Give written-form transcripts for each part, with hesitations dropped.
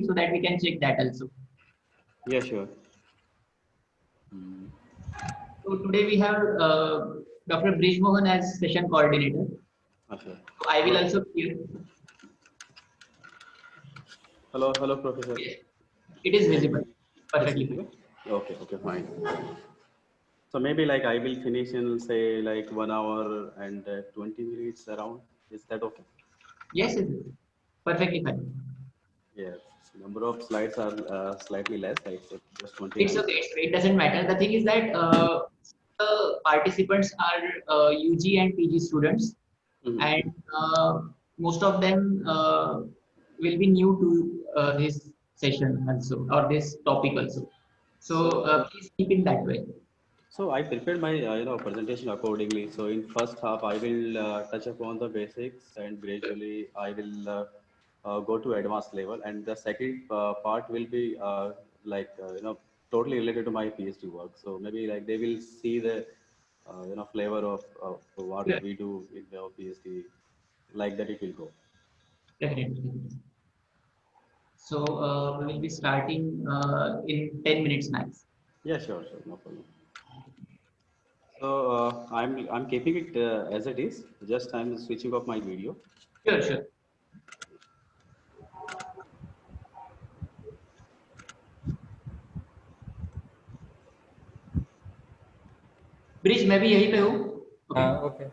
so that we can check that also. Yeah, sure. Mm. So today we have Dr. Brij Mohan as session coordinator. Okay. So I will So, also give. hello, hello, Professor. Yes, it is Can visible it's perfectly. visible? Okay, okay, fine. So maybe like I will finish in say like 1 hour and 20 minutes around. Is that okay? Yes, it is perfectly fine. Yes. Number of slides are slightly less. I said just 20 It's minutes. okay. It doesn't matter. The thing is that the participants are UG and PG students, Mm-hmm. and most of them will be new to this session also or this topic also. So So please keep it that way. So I prepared my presentation accordingly. So in first half, I will touch upon the basics, and gradually I will go to advanced level. And the second part will be totally related to my PhD work. So maybe like they will see the flavor of what Yeah, we do in the PhD. Like that, it will go. definitely. So we will be starting in 10 minutes max. Yeah, sure, sure, no problem. So I'm keeping it as it is. Just I'm switching off my video. Sure, sure. Bridge मैं भी यहीं पे हूँ. Okay. हाँ okay.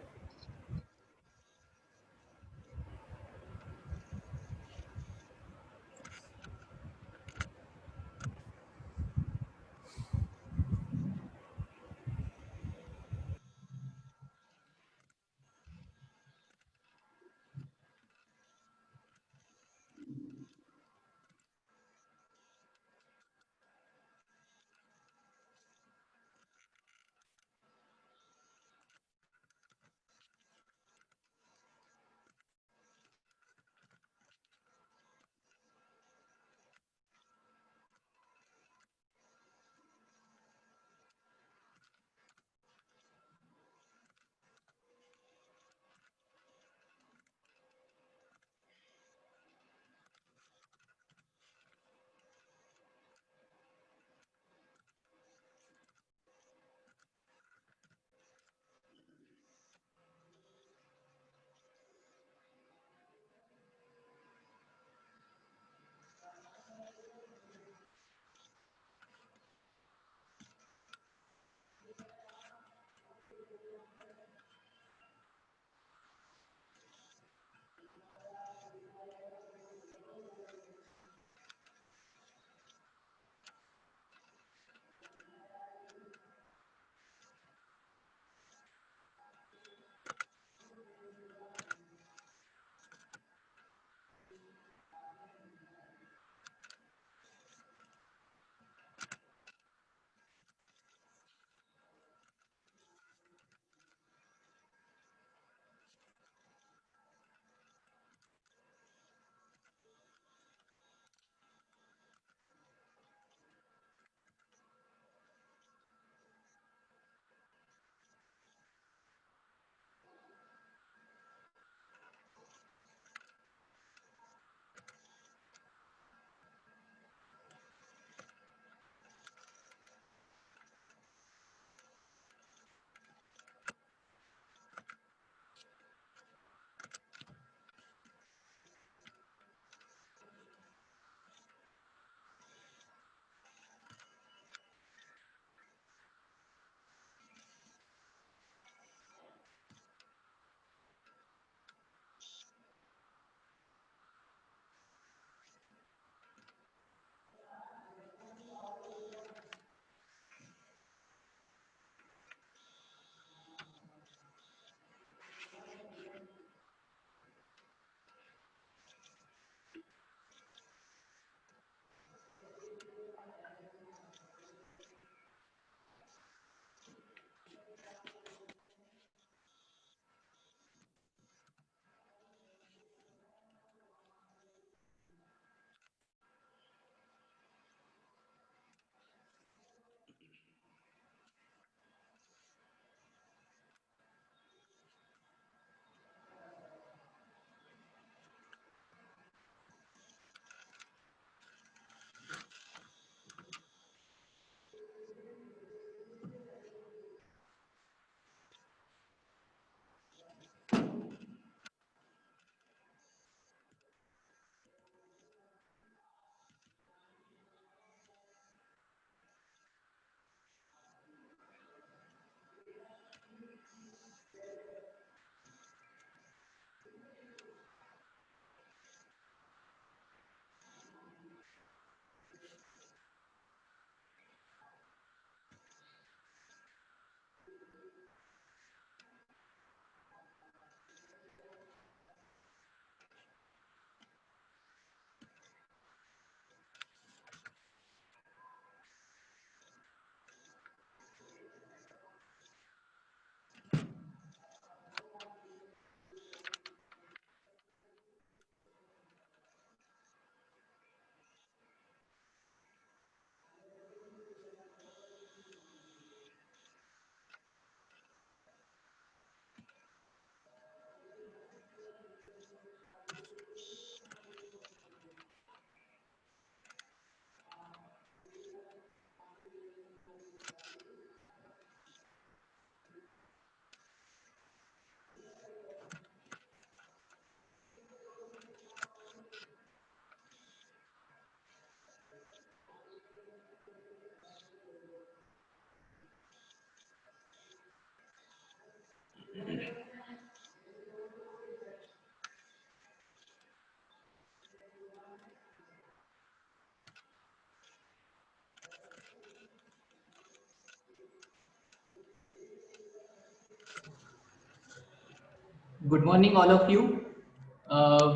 Good morning, all of you.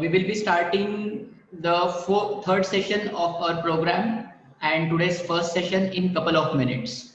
We will be starting the third session of our program and today's first session in couple of minutes.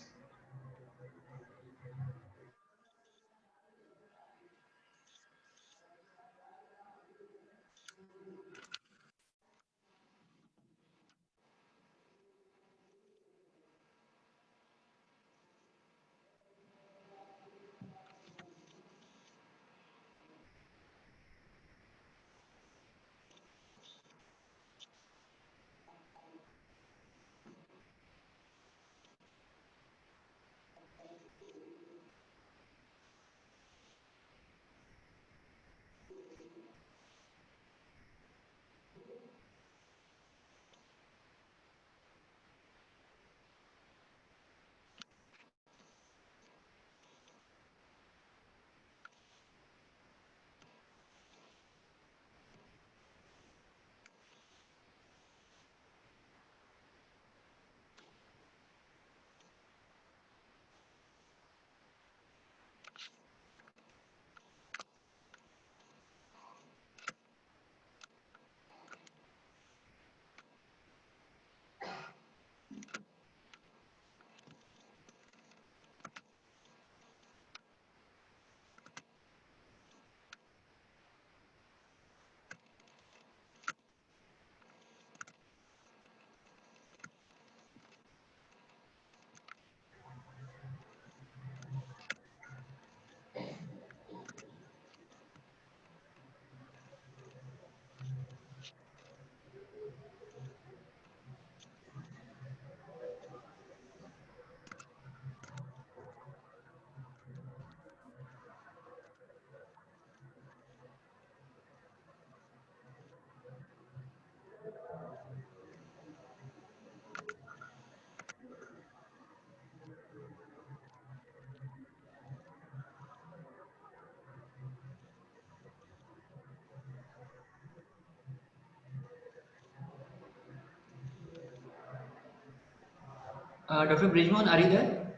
Dr. Brijmon, are you there?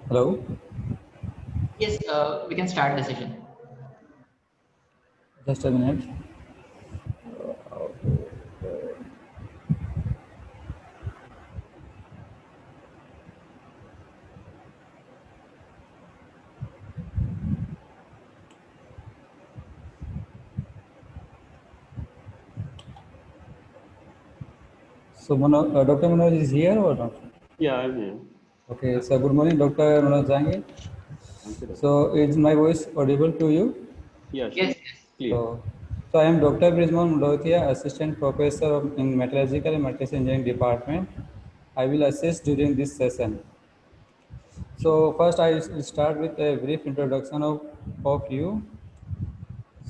Hello, Yes, we can start the session. just a minute. So, Dr. Manoj is here or not? Yeah, I'm here. Okay, so good morning, Dr. Manoj Jangi. Thank you, Doctor. So, is my voice audible to you? Yeah, Yes, sure. yes. Clear. So I am Dr. Brijmon Mudotia, Assistant Professor in Metallurgical and Materials Engineering Department. I will assist during this session. So, first I will start with a brief introduction of you.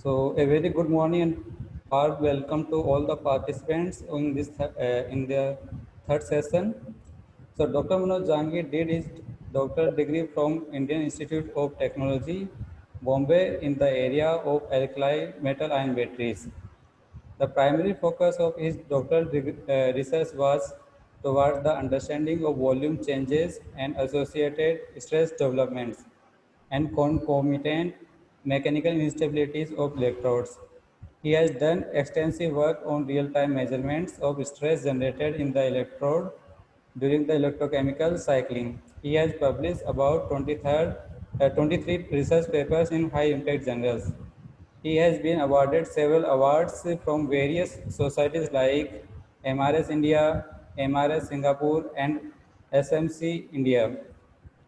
So a very good morning and hard welcome to all the participants in this in the third session. So Dr. Manoj Jangir did his doctoral degree from Indian Institute of Technology, Bombay in the area of alkali metal ion batteries. The primary focus of his doctoral research was towards the understanding of volume changes and associated stress developments and concomitant mechanical instabilities of electrodes. He has done extensive work on real-time measurements of stress generated in the electrode during the electrochemical cycling. He has published about 23 research papers in high-impact journals. He has been awarded several awards from various societies like MRS India, MRS Singapore, and SMC India.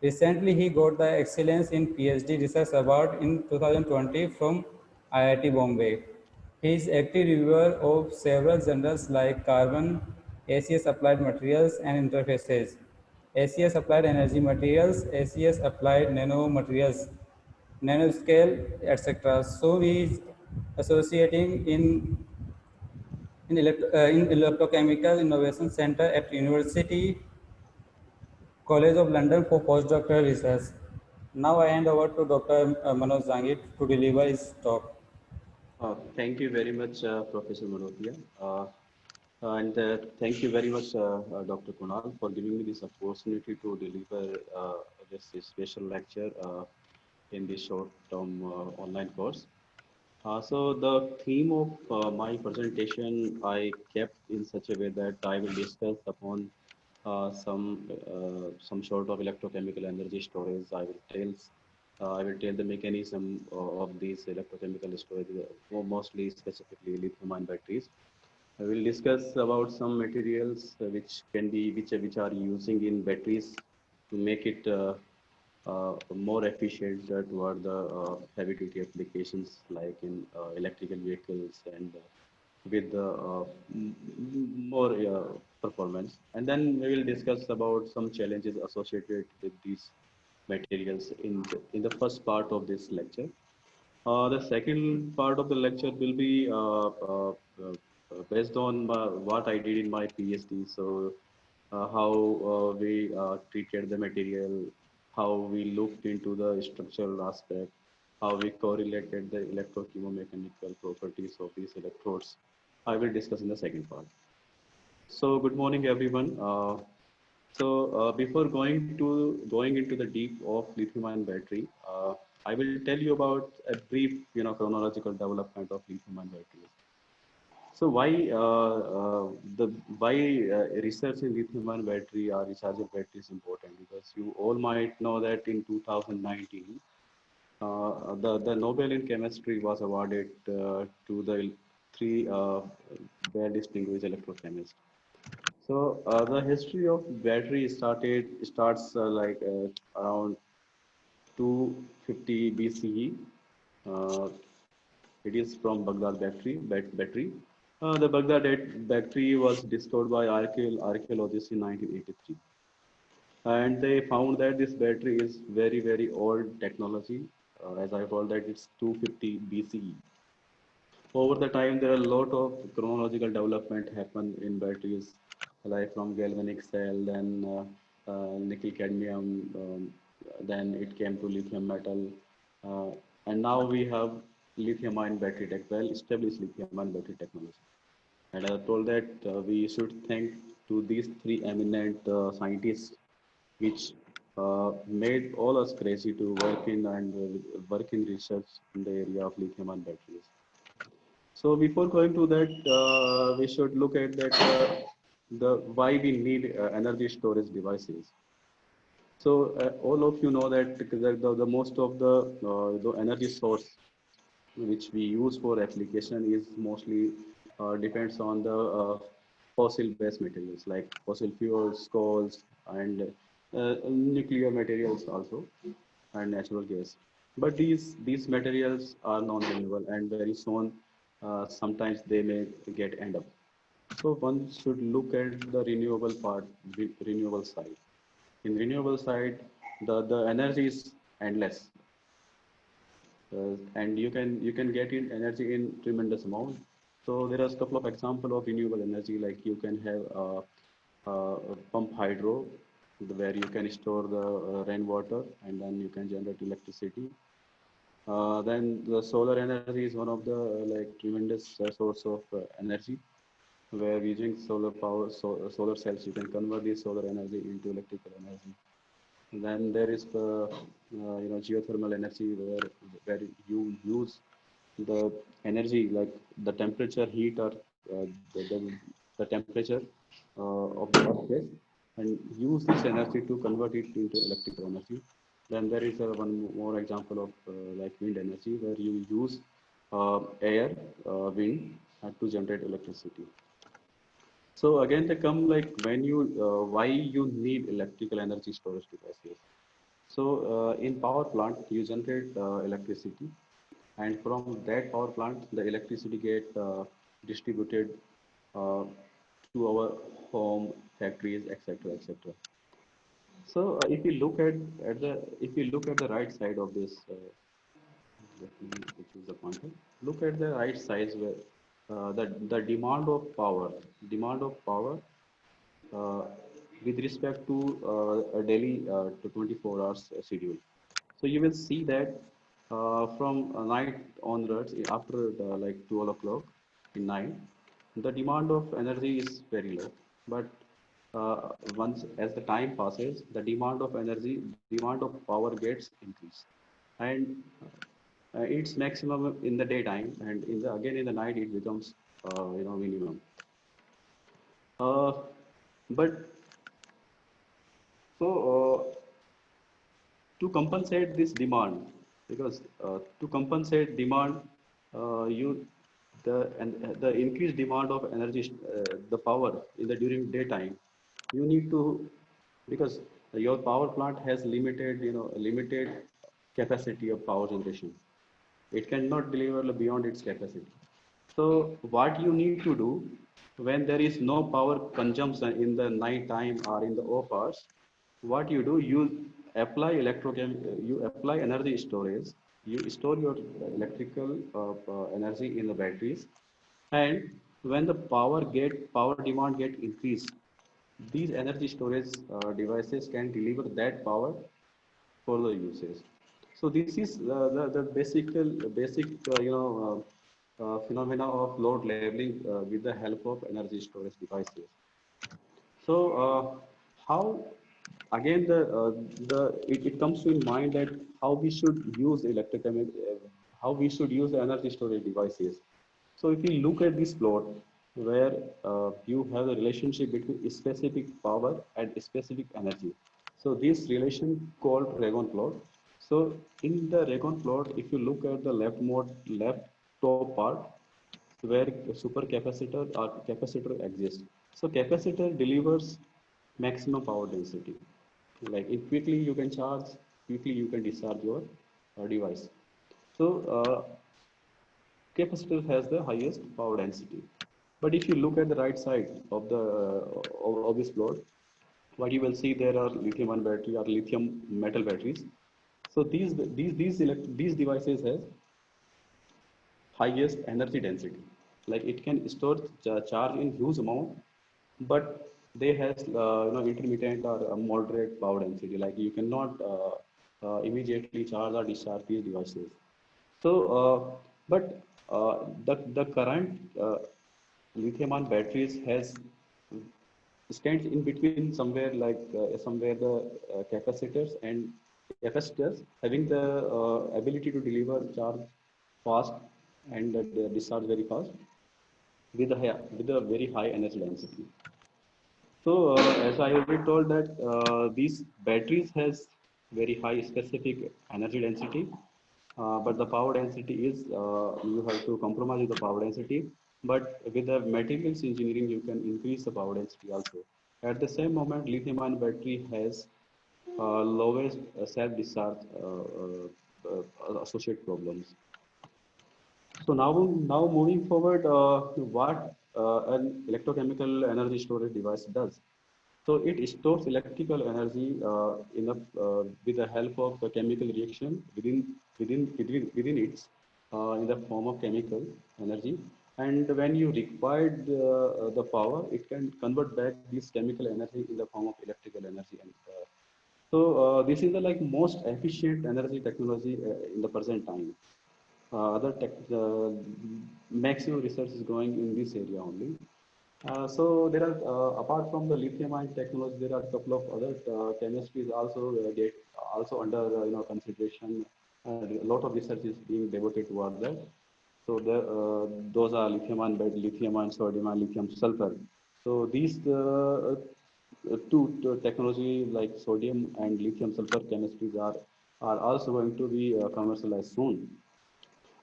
Recently, he got the Excellence in PhD Research Award in 2020 from IIT Bombay. He is active reviewer of several journals like Carbon, ACS Applied Materials and Interfaces, ACS Applied Energy Materials, ACS Applied Nanomaterials, Nanoscale, etc. So he is associating in Electrochemical Innovation Center at University College of London for postdoctoral research. Now I hand over to Dr. Manoj Zangit to deliver his talk. Thank you very much, Professor Manotia. And thank you very much, Dr. Kunal, for giving me this opportunity to deliver this special lecture in this short-term online course. So the theme of my presentation I kept in such a way that I will discuss upon some sort of electrochemical energy storage. I will tell the mechanism of these electrochemical storage, mostly specifically lithium-ion batteries. I will discuss about some materials which are using in batteries to make it more efficient toward the heavy duty applications like in electrical vehicles and with the more performance. And then we will discuss about some challenges associated with these materials in the first part of this lecture. The second part of the lecture will be based on what I did in my PhD. So, how we treated the material, how we looked into the structural aspect, how we correlated the electrochemomechanical properties of these electrodes. I will discuss in the second part. So, good morning, everyone. Before going into the deep of lithium-ion battery, I will tell you about a brief, chronological development of lithium-ion batteries. So why research in lithium-ion battery or rechargeable battery is important? Because you all might know that in 2019, the Nobel in chemistry was awarded to the three well distinguished electrochemists. So the history of battery starts around 250 BCE. Uh, it is from Baghdad battery. The battery was discovered by archaeologists in 1983, and they found that this battery is very old technology. As I told that it's 250 BCE. Over the time, there are a lot of chronological development happened in batteries, like from galvanic cell, then nickel cadmium, then it came to lithium metal, uh, and now we have lithium-ion battery established lithium-ion battery technology. And I told that we should thank to these three eminent scientists, which made all us crazy to work in research in the area of lithium-ion batteries. So before going to that, we should look at that the why we need energy storage devices. So all of you know that the most of the energy source which we use for application is mostly depends on the fossil-based materials like fossil fuels, coals, and nuclear materials also, and natural gas. But these materials are non-renewable, and very soon, sometimes they may get end up. So one should look at the renewable part, renewable side. In renewable side, the energy is endless, and you can get in energy in tremendous amount. So there are a couple of example of renewable energy, like you can have pump hydro, where you can store the rainwater and then you can generate electricity. Then the solar energy is one of the like tremendous source of energy, where using solar power, solar cells, you can convert the solar energy into electrical energy. Then there is the geothermal energy, where you use the energy like the temperature heat or the temperature of the earth, and use this energy to convert it into electrical energy. Then there is one more example of like wind energy, where you use air, wind to generate electricity. So again, they come like when you why you need electrical energy storage devices. So in power plant, you generate electricity, and from that power plant, the electricity get distributed uh, to our home, factories, etc., etc. So if you look at the if you look at the right side of this, let me choose the pointer. Look at the right side where the demand of power uh, with respect to a daily to 24 hours schedule. So you will see that from night onwards, after like 12 o'clock in night, the demand of energy is very low. But once as the time passes, the demand of energy, demand of power gets increased, and it's maximum in the daytime, and in the again in the night it becomes minimum. Uh, but so to compensate this demand, because to compensate demand, you the increased demand of energy, the power in the during daytime, you need to, because your power plant has limited capacity of power generation. It cannot deliver beyond its capacity. So what you need to do when there is no power consumption in the night time or in the off hours, what you do, you apply energy storage. You store your electrical energy in the batteries, and when the power demand get increased, these energy storage devices can deliver that power for the usage. So this is basic phenomena of load leveling with the help of energy storage devices. So how again it comes to in mind that how we should use how we should use the energy storage devices. So if you look at this plot where you have a relationship between specific power and specific energy. So this relation called Ragon plot. So in the Ragon plot, if you look at the left top part, where supercapacitor or capacitor exists. So capacitor delivers maximum power density. Like if quickly you can charge, quickly you can discharge your device. So capacitor has the highest power density. But if you look at the right side of the of this plot, what you will see there are lithium-ion battery or lithium metal batteries. So these devices have highest energy density. Like it can store charge in huge amount, but they has intermittent or moderate power density. Like you cannot immediately charge or discharge these devices. So, but the current lithium-ion batteries has stands in between somewhere, like somewhere the capacitors and capacitors having the ability to deliver charge fast and discharge very fast with a very high energy density. So as I already told that these batteries has very high specific energy density, but the power density is you have to compromise with the power density. But with the materials engineering, you can increase the power density also. At the same moment, lithium-ion battery has lowest self-discharge associated problems. So now moving forward, what an electrochemical energy storage device does. So it stores electrical energy with the help of the chemical reaction within it in the form of chemical energy. And when you require the power, it can convert back this chemical energy in the form of electrical energy. And this is the like most efficient energy technology in the present time. Maximum research is going in this area only. So there are, apart from the lithium-ion technology, there are a couple of other chemistries also get also under consideration. A lot of research is being devoted toward that. So those are lithium-ion, sodium-ion, lithium sulfur. So these two technology like sodium and lithium sulfur chemistries are also going to be commercialized soon.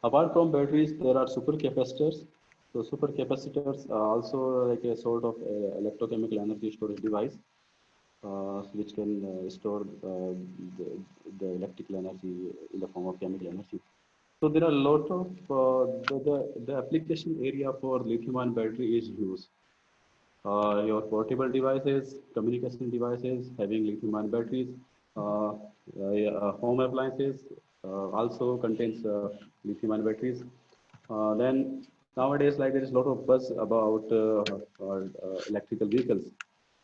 Apart from batteries, there are supercapacitors. So supercapacitors are also like a sort of electrochemical energy storage device, which can store the electrical energy in the form of chemical energy. So there are a lot of the application area for lithium-ion battery is huge. Your portable devices, communication devices having lithium-ion batteries, home appliances also contains lithium-ion batteries. Then nowadays, like there is a lot of buzz about electrical vehicles.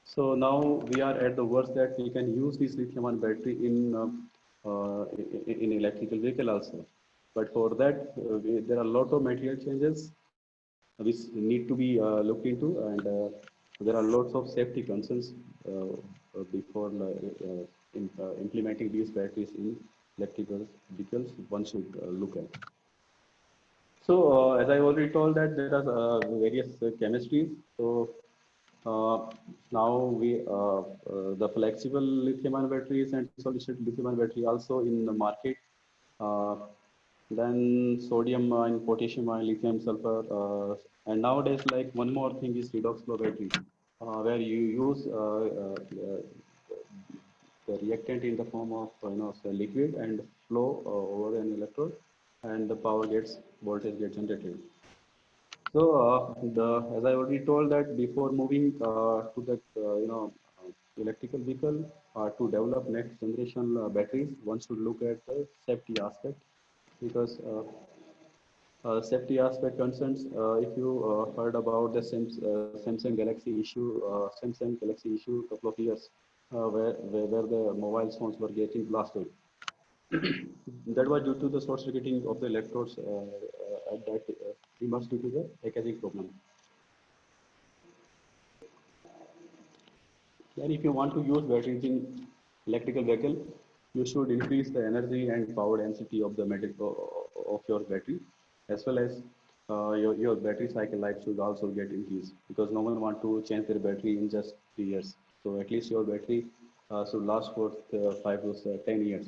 So now we are at the worst that we can use this lithium-ion battery in electrical vehicle also. But for that, there are a lot of material changes which need to be looked into, and there are lots of safety concerns before implementing these batteries in electrical vehicles one should look at. So, as I already told that there are various chemistries. So, uh, now the flexible lithium-ion batteries and solid-state lithium-ion battery also in the market. Uh, then sodium ion, potassium ion, lithium sulfur, and nowadays like one more thing is redox flow battery, where you use the reactant in the form of say liquid and flow over an electrode, and the power gets voltage gets generated. So as I already told that before moving to the electrical vehicle to develop next generation batteries, one should look at the safety aspect, because safety aspect concerns. If you heard about the Samsung Galaxy issue couple of years, where the mobile phones were getting blasted, that was due to the short circuiting of the electrodes at that emerged due to the packaging problem. And if you want to use batteries in electrical vehicle, you should increase the energy and power density of the of your battery, as well as your battery cycle life should also get increased, because no one want to change their battery in just 3 years. So at least your battery should last for 5 to 10 years.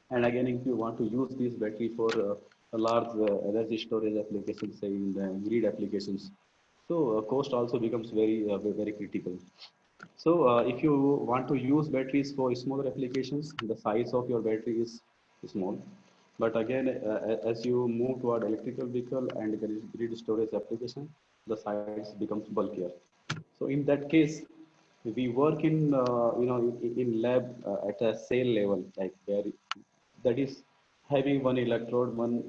And again, if you want to use this battery for a large energy storage applications, say in the grid applications, so cost also becomes very critical. So if you want to use batteries for smaller applications, the size of your battery is small. But again, as you move toward electrical vehicle and grid storage application, the size becomes bulkier. So in that case, we work in in lab at a cell level, like where that is having one electrode, one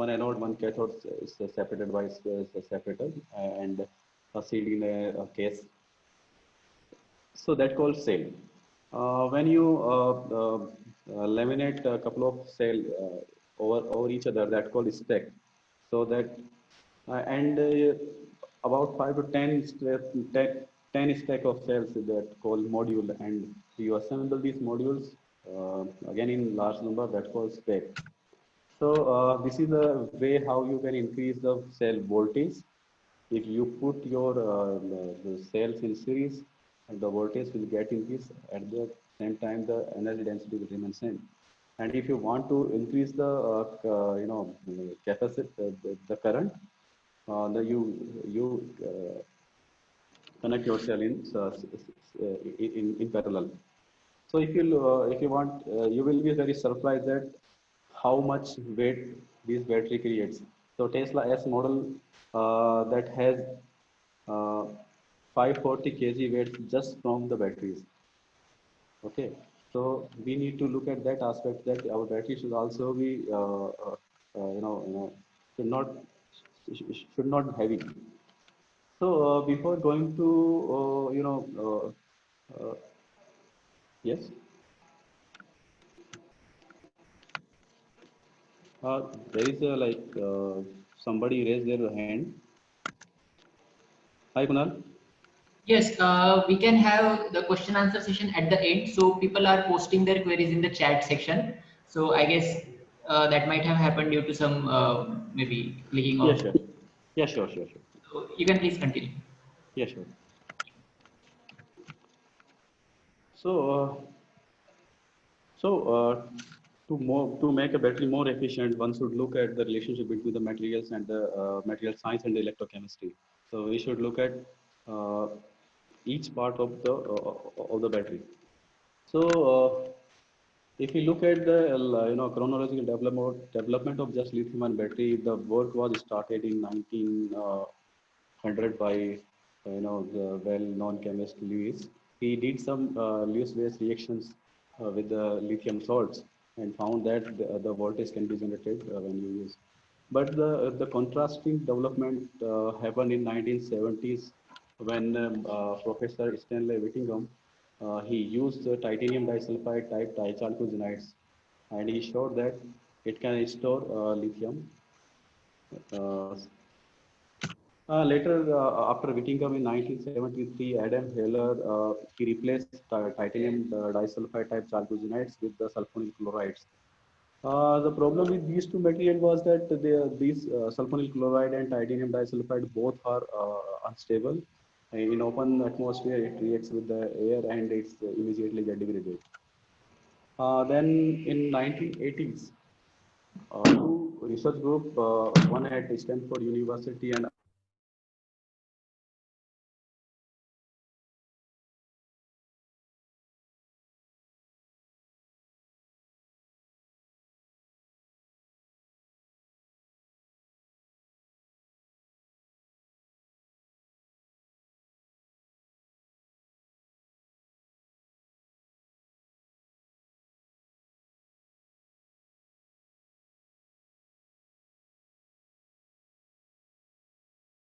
anode, one cathode is separated by a separator and sealed in a case, so that called cell. When you laminate a couple of cell over each other, that called stack. So that and about 5 to 10 stack of cells that called module, and you assemble these modules again in large number, that called stack. So this is the way how you can increase the cell voltage. If you put your the cells in series, and the voltage will get increased. At the same time, the energy density will remain same. And if you want to increase the capacity, the current, you connect your cell in parallel. So if you want, you will be very surprised that how much weight this battery creates. So Tesla S model that has 540 kg weight just from the batteries. Okay, so we need to look at that aspect, that our battery should also be should not should not be heavy. So before going to yes. There is a somebody raised their hand. Hi, Kunal. Yes, we can have the question answer session at the end. So people are posting their queries in the chat section. So I guess that might have happened due to some maybe clicking Yeah, of. sure. Yeah, sure. So you can please continue. Yeah, sure. So, to make a battery more efficient, one should look at the relationship between the materials and the material science and the electrochemistry. So we should look at uh, each part of the battery. So if you look at the chronological development of just lithium-ion battery, the work was started in 1900 by the well-known chemist Lewis. He did some Lewis-based reactions with the lithium salts and found that the voltage can be generated when you use. But the contrasting development happened in 1970s when Professor Stanley Whittingham he used titanium disulfide type dichalcogenides, and he showed that it can store lithium uh, Later, after Whittingham in 1973, Adam Heller he replaced titanium disulfide type chalcogenides with the sulfonyl chlorides. The problem with these two materials was that these sulfonyl chloride and titanium disulfide both are unstable. In open atmosphere, it reacts with the air and it's immediately get degraded. Then in 1980s, two research group, one at Stanford University and